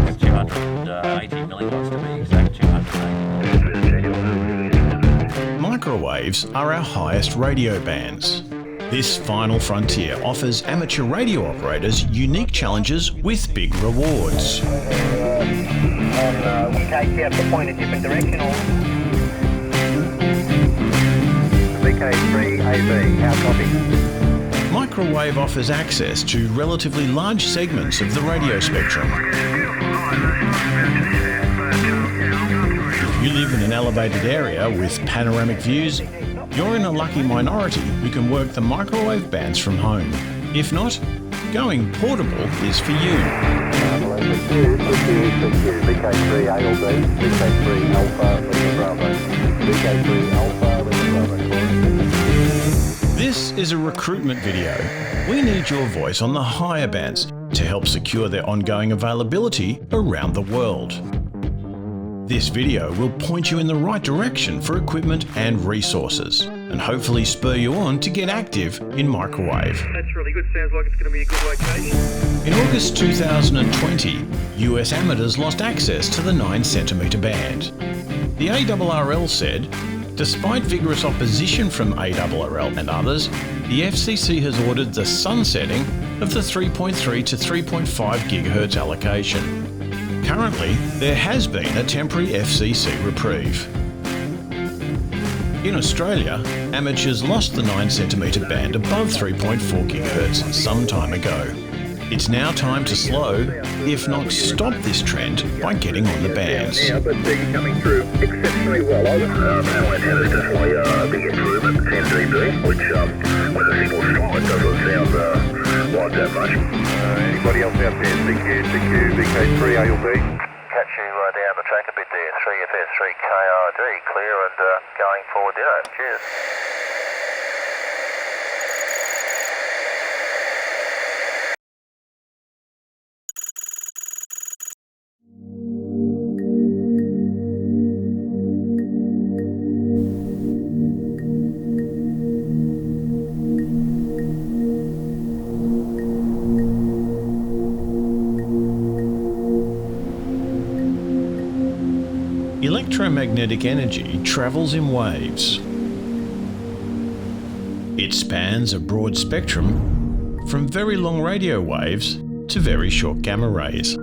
It's 280 milliwatts to be exact, 280. Microwaves are our highest radio bands. This final frontier offers amateur radio operators unique challenges with big rewards. We take you to point a different direction or... VK3AB, how copy? Microwave offers access to relatively large segments of the radio spectrum. If you live in an elevated area with panoramic views, you're in a lucky minority who can work the microwave bands from home. If not, going portable is for you. VK3 ALB, VK3 Alpha, Bravo, VK3 Alpha, Bravo. This is a recruitment video. We need your voice on the higher bands to help secure their ongoing availability around the world. This video will point you in the right direction for equipment and resources, and hopefully spur you on to get active in microwave. That's really good. Sounds like it's going to be a good location. In August 2020, US amateurs lost access to the 9cm band. The ARRL said, despite vigorous opposition from ARRL and others, the FCC has ordered the sunsetting of the 3.3 to 3.5 GHz allocation. Currently, there has been a temporary FCC reprieve. In Australia, amateurs lost the 9cm band above 3.4 GHz some time ago. It's now time to slow, if not stop this trend by getting on the bands. Yeah, but you're coming through exceptionally well. Our antenna's definitely a big improvement, 10 dB, which with a single strong, it doesn't sound like that much. Anybody else out there? CQ, VK3 ALB? Catch you down the track a bit there, 3FS, 3KRD, clear and going forward ditto. Cheers. Electromagnetic energy travels in waves. It spans a broad spectrum from very long radio waves to very short gamma rays.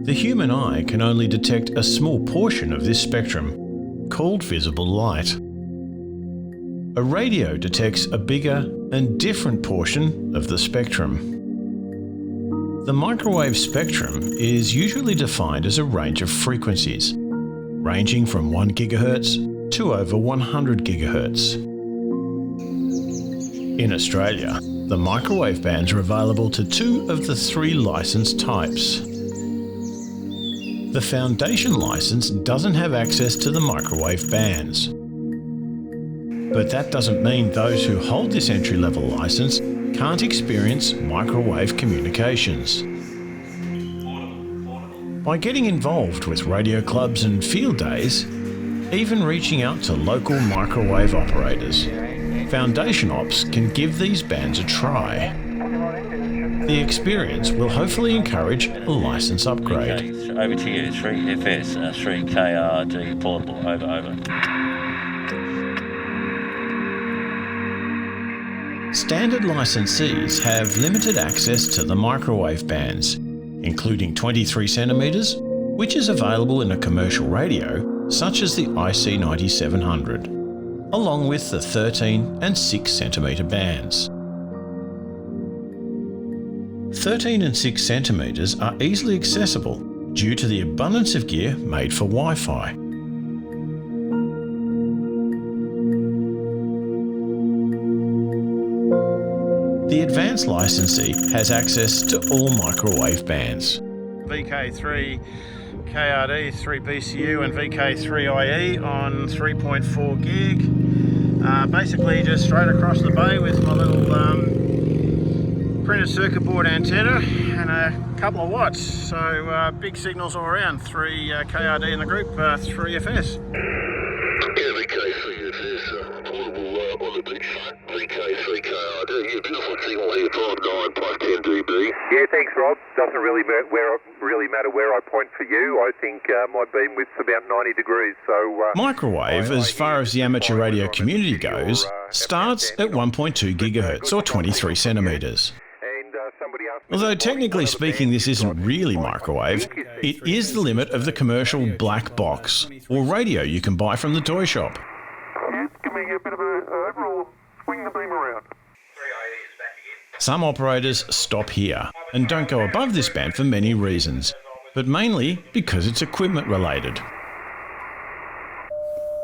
The human eye can only detect a small portion of this spectrum, called visible light. A radio detects a bigger and different portion of the spectrum. The microwave spectrum is usually defined as a range of frequencies, ranging from 1 GHz to over 100 GHz. In Australia, the microwave bands are available to 2 of the 3 license types. The Foundation license doesn't have access to the microwave bands. But that doesn't mean those who hold this entry-level license can't experience microwave communications. By getting involved with radio clubs and field days, even reaching out to local microwave operators, Foundation Ops can give these bands a try. The experience will hopefully encourage a license upgrade. Over to you, 3FS, 3KRD, portable, over. Standard licensees have limited access to the microwave bands, including 23 centimetres, which is available in a commercial radio such as the IC9700, along with the 13 and 6 centimetre bands. 13 and 6 centimetres are easily accessible due to the abundance of gear made for Wi-Fi. The advanced licensee has access to all microwave bands. VK3 KRD, 3BCU and VK3IE on 3.4 gig. Basically just straight across the bay with my little printed circuit board antenna and a couple of watts. So big signals all around. 3 KRD in the group, 3FS. Yeah, VK3FS, portable on the beach front, VK3K. Yeah, thanks, Rob. Doesn't really matter where I point for you. I think my beam width's about 90 degrees. So Microwave, as far as the amateur radio community goes, starts at 1.2 gigahertz or 23 centimetres. Although technically speaking this isn't really microwave, it is the limit of the commercial black box or radio you can buy from the toy shop. Yes, give me a bit of a overall, swing the beam around. Some operators stop here and don't go above this band for many reasons, but mainly because it's equipment related.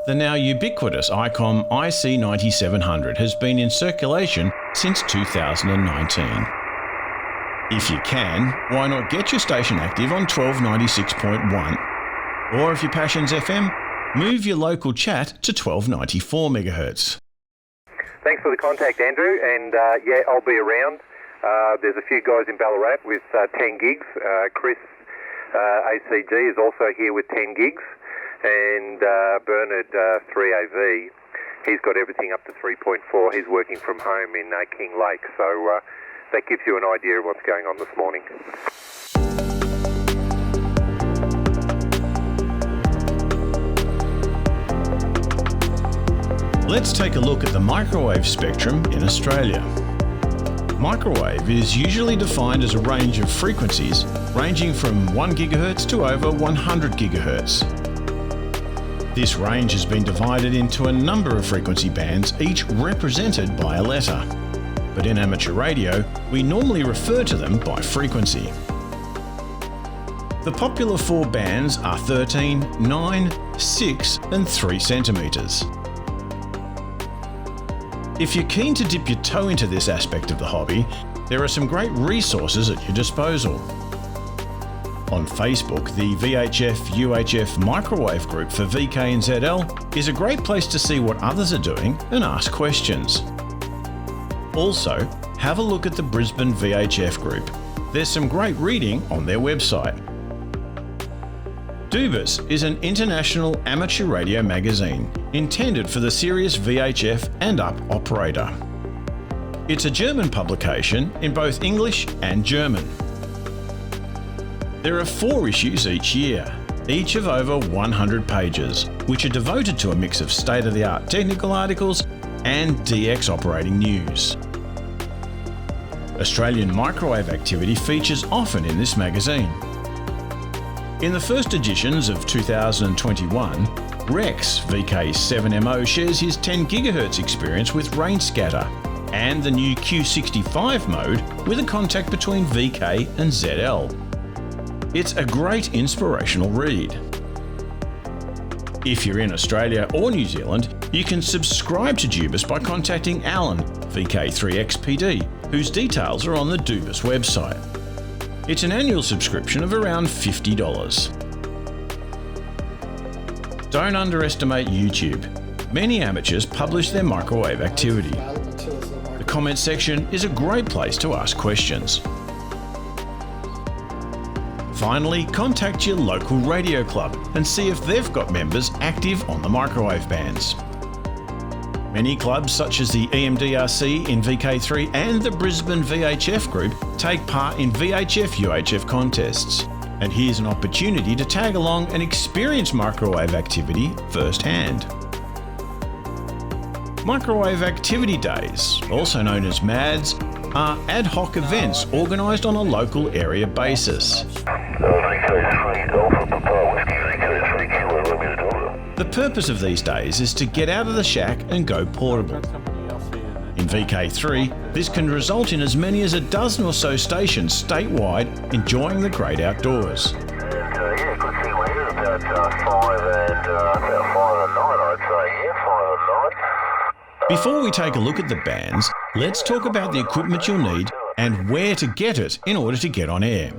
The now ubiquitous ICOM IC9700 has been in circulation since 2019. If you can, why not get your station active on 1296.1? Or if your passion's FM, move your local chat to 1294 MHz. Thanks for the contact, Andrew, and yeah, I'll be around. There's a few guys in Ballarat with 10 gigs. Chris ACG is also here with 10 gigs, and Bernard 3AV, he's got everything up to 3.4. He's working from home in King Lake, so that gives you an idea of what's going on this morning. Let's take a look at the microwave spectrum in Australia. Microwave is usually defined as a range of frequencies ranging from 1 GHz to over 100 GHz. This range has been divided into a number of frequency bands, each represented by a letter. But in amateur radio, we normally refer to them by frequency. The popular four bands are 13, 9, 6 and 3 centimetres. If you're keen to dip your toe into this aspect of the hobby, there are some great resources at your disposal. On Facebook, the VHF-UHF microwave group for VK and ZL is a great place to see what others are doing and ask questions. Also, have a look at the Brisbane VHF group. There's some great reading on their website. Dubus is an international amateur radio magazine intended for the serious VHF and up operator. It's a German publication in both English and German. There are 4 issues each year, each of over 100 pages, which are devoted to a mix of state-of-the-art technical articles and DX operating news. Australian microwave activity features often in this magazine. In the first editions of 2021, Rex VK7MO shares his 10 GHz experience with rain scatter and the new Q65 mode with a contact between VK and ZL. It's a great inspirational read. If you're in Australia or New Zealand, you can subscribe to Dubus by contacting Alan, VK3XPD, whose details are on the Dubus website. It's an annual subscription of around $50. Don't underestimate YouTube. Many amateurs publish their microwave activity. The comment section is a great place to ask questions. Finally, contact your local radio club and see if they've got members active on the microwave bands. Many clubs such as the EMDRC in VK3 and the Brisbane VHF group take part in VHF-UHF contests. And here's an opportunity to tag along and experience microwave activity firsthand. Microwave Activity Days, also known as MADs, are ad hoc events organised on a local area basis. The purpose of these days is to get out of the shack and go portable. In VK3, this can result in as many as a dozen or so stations statewide enjoying the great outdoors. Yeah, good to see we're here about 5 and 9, I'd say. Yeah, 5 and 9. Before we take a look at the bands, let's talk about the equipment you'll need and where to get it in order to get on air.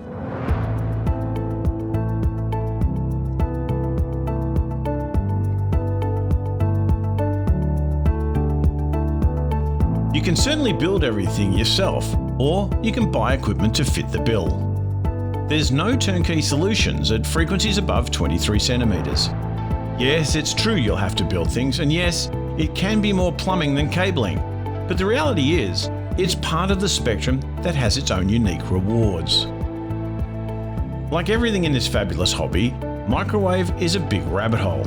You can certainly build everything yourself, or you can buy equipment to fit the bill. There's no turnkey solutions at frequencies above 23 centimetres. Yes, it's true you'll have to build things, and yes, it can be more plumbing than cabling. But the reality is, it's part of the spectrum that has its own unique rewards. Like everything in this fabulous hobby, microwave is a big rabbit hole.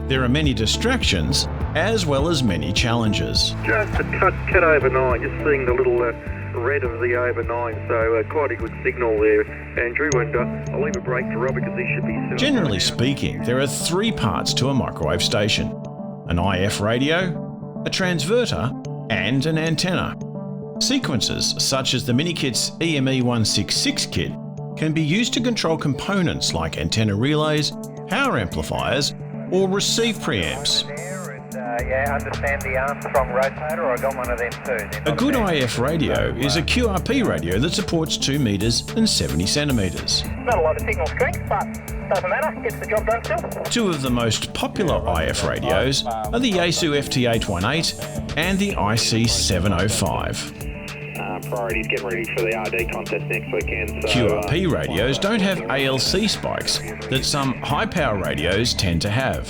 There are many distractions as well as many challenges. Just a cut over 9, just seeing the little red of the over 9, so quite a good signal there, Andrew, and I'll leave a break for Robert because he should be... Generally speaking, there are 3 parts to a microwave station: an IF radio, a transverter, and an antenna. Sequences such as the Minikit's EME166 kit can be used to control components like antenna relays, power amplifiers, or receive preamps. Understand the Armstrong rotator, I got one of them too. A good IF radio is a QRP radio that supports 2 meters and 70 centimeters. Not a lot of signal strength, but doesn't matter, gets the job done still. 2 of the most popular IF radios are the Yaesu FT818 and the IC705. Priorities getting ready for the RD contest next weekend. So, QRP radios don't have ALC spikes that some high-power radios tend to have.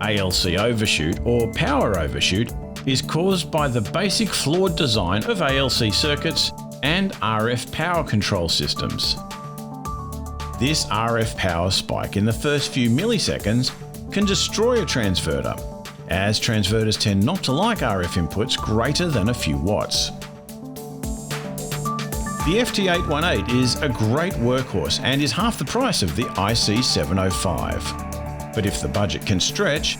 ALC overshoot or power overshoot is caused by the basic flawed design of ALC circuits and RF power control systems. This RF power spike in the first few milliseconds can destroy a transverter, as transverters tend not to like RF inputs greater than a few watts. The FT818 is a great workhorse and is half the price of the IC705. But if the budget can stretch,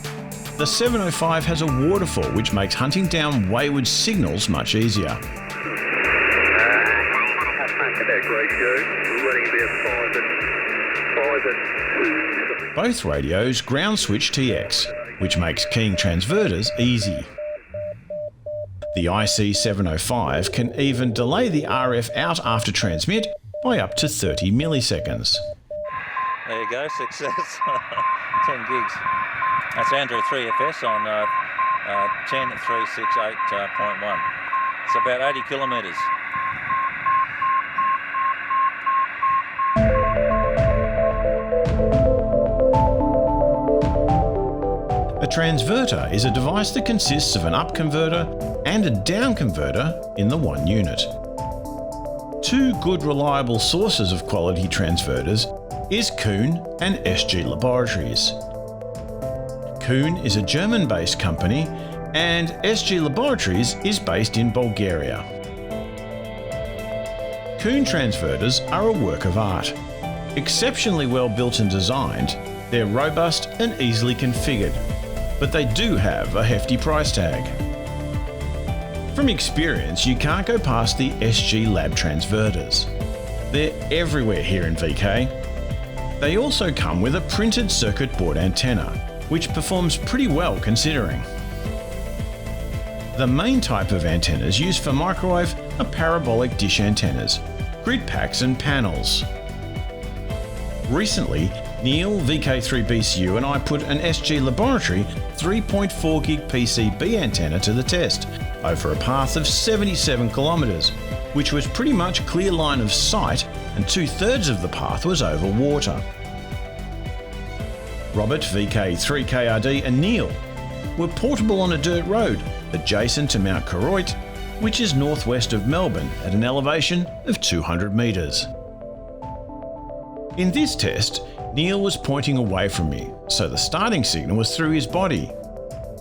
the 705 has a waterfall which makes hunting down wayward signals much easier. Both radios ground switch TX, which makes keying transverters easy. The IC705 can even delay the RF out after transmit by up to 30 milliseconds. There you go, success. 10 gigs. That's Andrew 3FS on 10368.1. It's about 80 kilometres. A transverter is a device that consists of an up converter and a down converter in the one unit. 2 good reliable sources of quality transverters is Kuhn and SG Laboratories. Kuhn is a German-based company and SG Laboratories is based in Bulgaria. Kuhn transverters are a work of art. Exceptionally well built and designed, they're robust and easily configured, but they do have a hefty price tag. From experience, you can't go past the SG Lab transverters. They're everywhere here in VK. They also come with a printed circuit board antenna, which performs pretty well considering. The main type of antennas used for microwave are parabolic dish antennas, grid packs and panels. Recently, Neil, VK3BCU and I put an SG Laboratory 3.4 gig PCB antenna to the test over a path of 77 kilometres, which was pretty much clear line of sight and 2/3 of the path was over water. Robert, VK3KRD and Neil were portable on a dirt road adjacent to Mount Koroit, which is northwest of Melbourne at an elevation of 200 metres. In this test, Neil was pointing away from me, so the starting signal was through his body.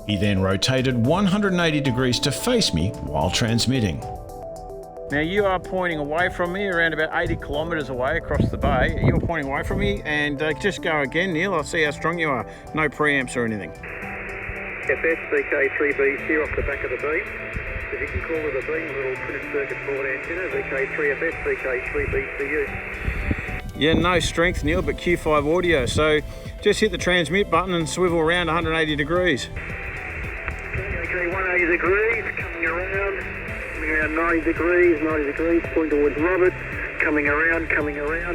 He then rotated 180 degrees to face me while transmitting. Now you are pointing away from me around about 80 kilometres away across the bay. You're pointing away from me and just go again, Neil. I'll see how strong you are. No preamps or anything. FS VK3BCU off the back of the beam. If you can call it a beam, a little printed circuit board antenna, VK3FS, VK3BCU. Yeah, no strength, Neil, but Q5 audio. So just hit the transmit button and swivel around 180 degrees. Okay, 180 degrees, coming around 90 degrees, pointing towards Robert, coming around,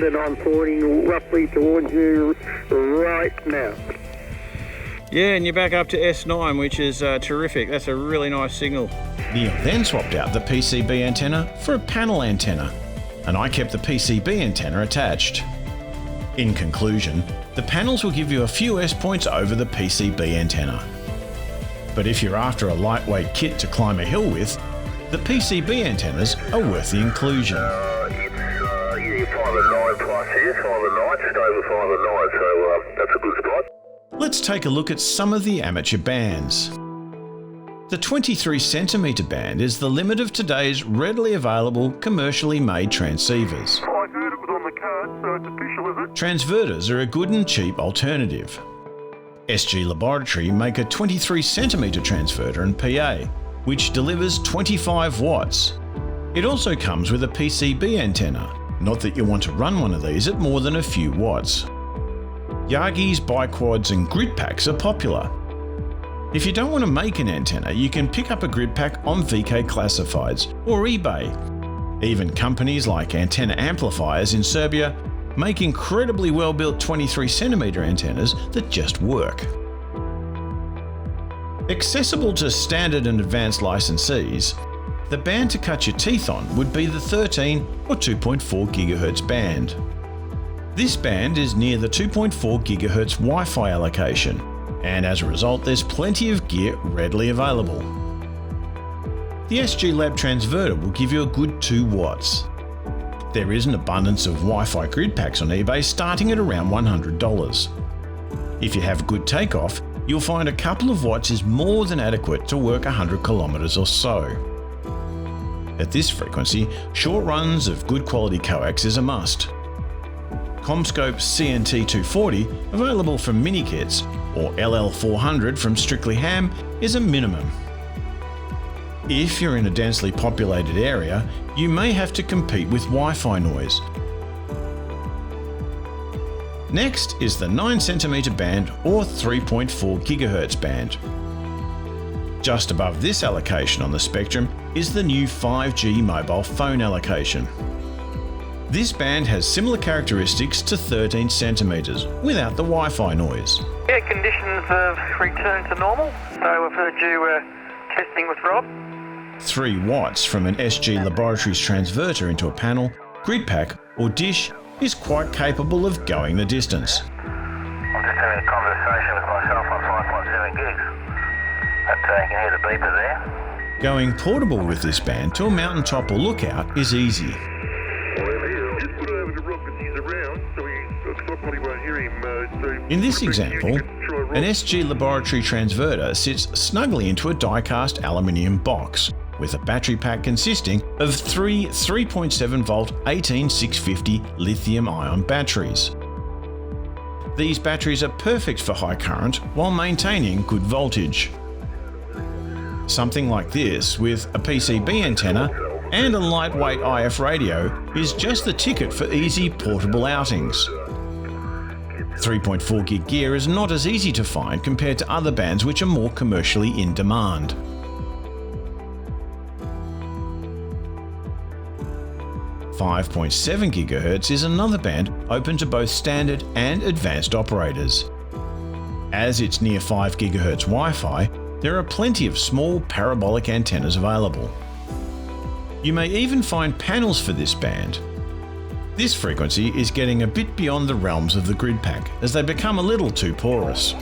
and I'm pointing roughly towards you right now. Yeah, and you're back up to S9, which is terrific. That's a really nice signal. Neil then swapped out the PCB antenna for a panel antenna, and I kept the PCB antenna attached. In conclusion, the panels will give you a few S points over the PCB antenna. But if you're after a lightweight kit to climb a hill with, the PCB antennas are worth the inclusion. It's 5 and 9 plus here, 5 and 9, just over 5 and 9, so that's a good spot. Let's take a look at some of the amateur bands. The 23cm band is the limit of today's readily available commercially made transceivers. I heard it was on the card, so it's official, is it? Transverters are a good and cheap alternative. SG Laboratory make a 23cm transverter and PA, which delivers 25 watts. It also comes with a PCB antenna, not that you want to run one of these at more than a few watts. Yagis, biquads and grid packs are popular. If you don't want to make an antenna, you can pick up a grid pack on VK Classifieds or eBay. Even companies like Antenna Amplifiers in Serbia make incredibly well-built 23cm antennas that just work. Accessible to standard and advanced licensees, the band to cut your teeth on would be the 13 or 2.4 GHz band. This band is near the 2.4 GHz Wi-Fi allocation, and as a result there's plenty of gear readily available. The SG Lab transverter will give you a good 2 watts. There is an abundance of Wi-Fi grid packs on eBay starting at around $100. If you have good takeoff, you'll find a couple of watts is more than adequate to work 100 kilometers or so. At this frequency, short runs of good quality coax is a must. CommScope CNT240, available from mini kits, or LL400 from Strictly Ham, is a minimum. If you're in a densely populated area, you may have to compete with Wi-Fi noise. Next is the 9cm band or 3.4 GHz band. Just above this allocation on the spectrum is the new 5G mobile phone allocation. This band has similar characteristics to 13cm without the Wi-Fi noise. Yeah, conditions have returned to normal, so I've heard you were testing with Rob. 3 watts from an SG Laboratories transverter into a panel, grid pack or dish is quite capable of going the distance. I'm just having a conversation with myself on 5.7 gigs. You can hear the beeper there. Going portable with this band to a mountaintop or lookout is easy. Just put it over to Rob because he's around, so I probably won't hear him. In this example, an SG Laboratory transverter sits snugly into a die-cast aluminium box with a battery pack consisting of 3 3.7 volt 18650 lithium-ion batteries. These batteries are perfect for high current while maintaining good voltage. Something like this with a PCB antenna and a lightweight IF radio is just the ticket for easy portable outings. 3.4 gig gear is not as easy to find compared to other bands which are more commercially in demand. .7 GHz is another band open to both standard and advanced operators. As it's near 5 GHz Wi-Fi, there are plenty of small parabolic antennas available. You may even find panels for this band. This frequency is getting a bit beyond the realms of the grid pack as they become a little too porous.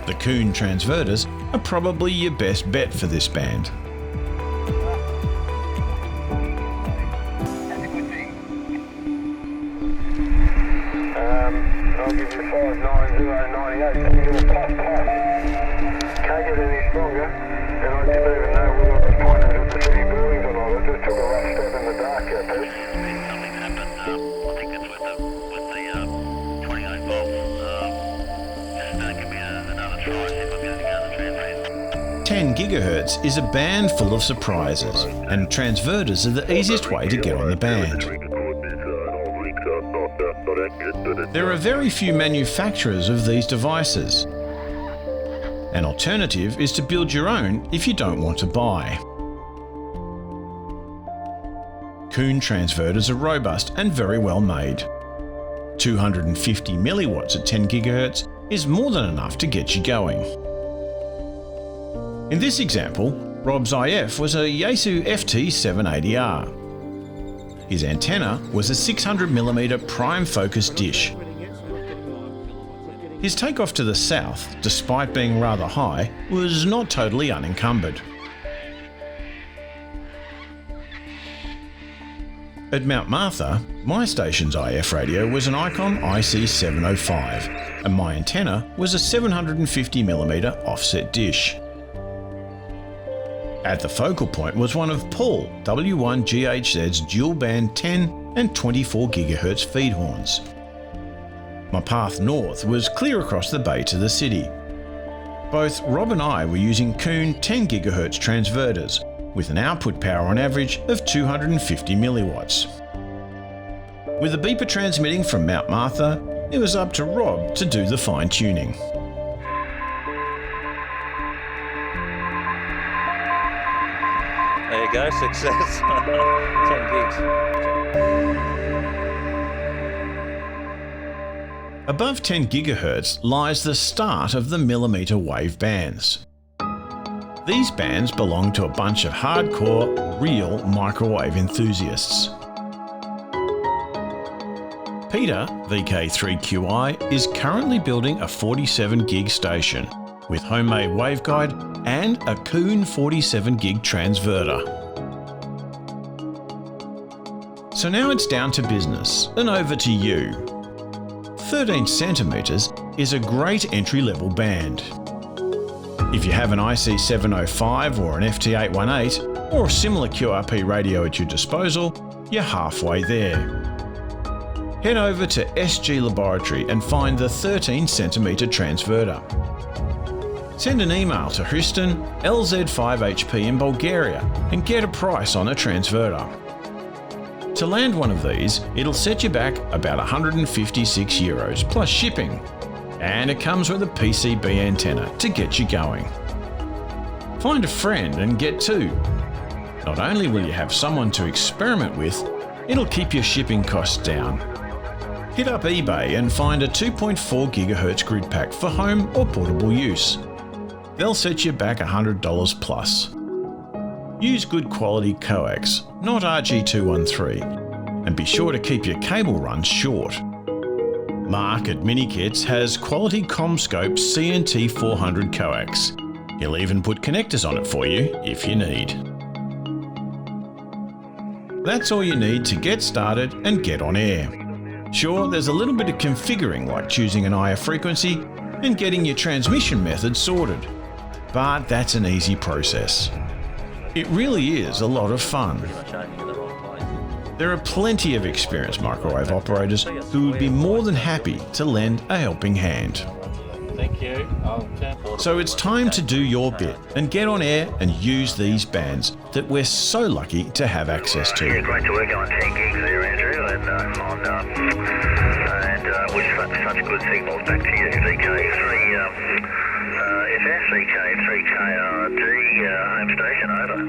The Kuhn transverters are probably your best bet for this band. I'll give you 59098. Can't get any stronger, and I didn't even know whether I was pointed at the city buildings or not. I just took a rough step in the dark out there. Something happened. I think it's with the 28 volts. Just give me another try, see if I can get another transmit. 10 GHz is a band full of surprises, and transverters are the easiest way to get on the band. There are very few manufacturers of these devices. An alternative is to build your own if you don't want to buy. Kuhn transverters are robust and very well made. 250 milliwatts at 10 GHz is more than enough to get you going. In this example, Rob's IF was a Yaesu FT780R. His antenna was a 600mm prime focus dish. His takeoff to the south, despite being rather high, was not totally unencumbered. At Mount Martha, my station's IF radio was an Icon IC705, and my antenna was a 750mm offset dish. At the focal point was one of Paul W1GHZ's dual band 10 and 24 GHz feed horns. My path north was clear across the bay to the city. Both Rob and I were using Kuhn 10 GHz transverters, with an output power on average of 250 milliwatts. With the beeper transmitting from Mount Martha, it was up to Rob to do the fine-tuning. There you go, success. 10 gigs. Above 10 GHz lies the start of the mmWave bands. These bands belong to a bunch of hardcore, real microwave enthusiasts. Peter, VK3QI, is currently building a 47 gig station with homemade waveguide and a Kuhn 47 gig transverter. So now it's down to business, and over to you. 13 centimeters is a great entry-level band. If you have an IC705 or an FT818 or a similar QRP radio at your disposal, you're halfway there. Head over to SG Laboratory and find the 13 centimeter transverter. Send an email to Houston, LZ5HP in Bulgaria and get a price on a transverter. To land one of these, it'll set you back about €156 plus shipping. And it comes with a PCB antenna to get you going. Find a friend and get two. Not only will you have someone to experiment with, it'll keep your shipping costs down. Hit up eBay and find a 2.4 GHz grid pack for home or portable use. They'll set you back $100 plus. Use good quality coax, not RG213, and be sure to keep your cable runs short. Mark at Minikits has quality CommScope CNT 400 coax. He'll even put connectors on it for you if you need. That's all you need to get started and get on air. Sure, there's a little bit of configuring like choosing an IF frequency and getting your transmission method sorted, but that's an easy process. It really is a lot of fun. There are plenty of experienced microwave operators who would be more than happy to lend a helping hand. Thank you. So it's time to do your bit and get on air and use these bands that we're so lucky to have access Yeah, to. great to work on 10 gigs there, Andrew, and with such good signals. Back to you, VK3 FS, VK3 KRD, home station, over.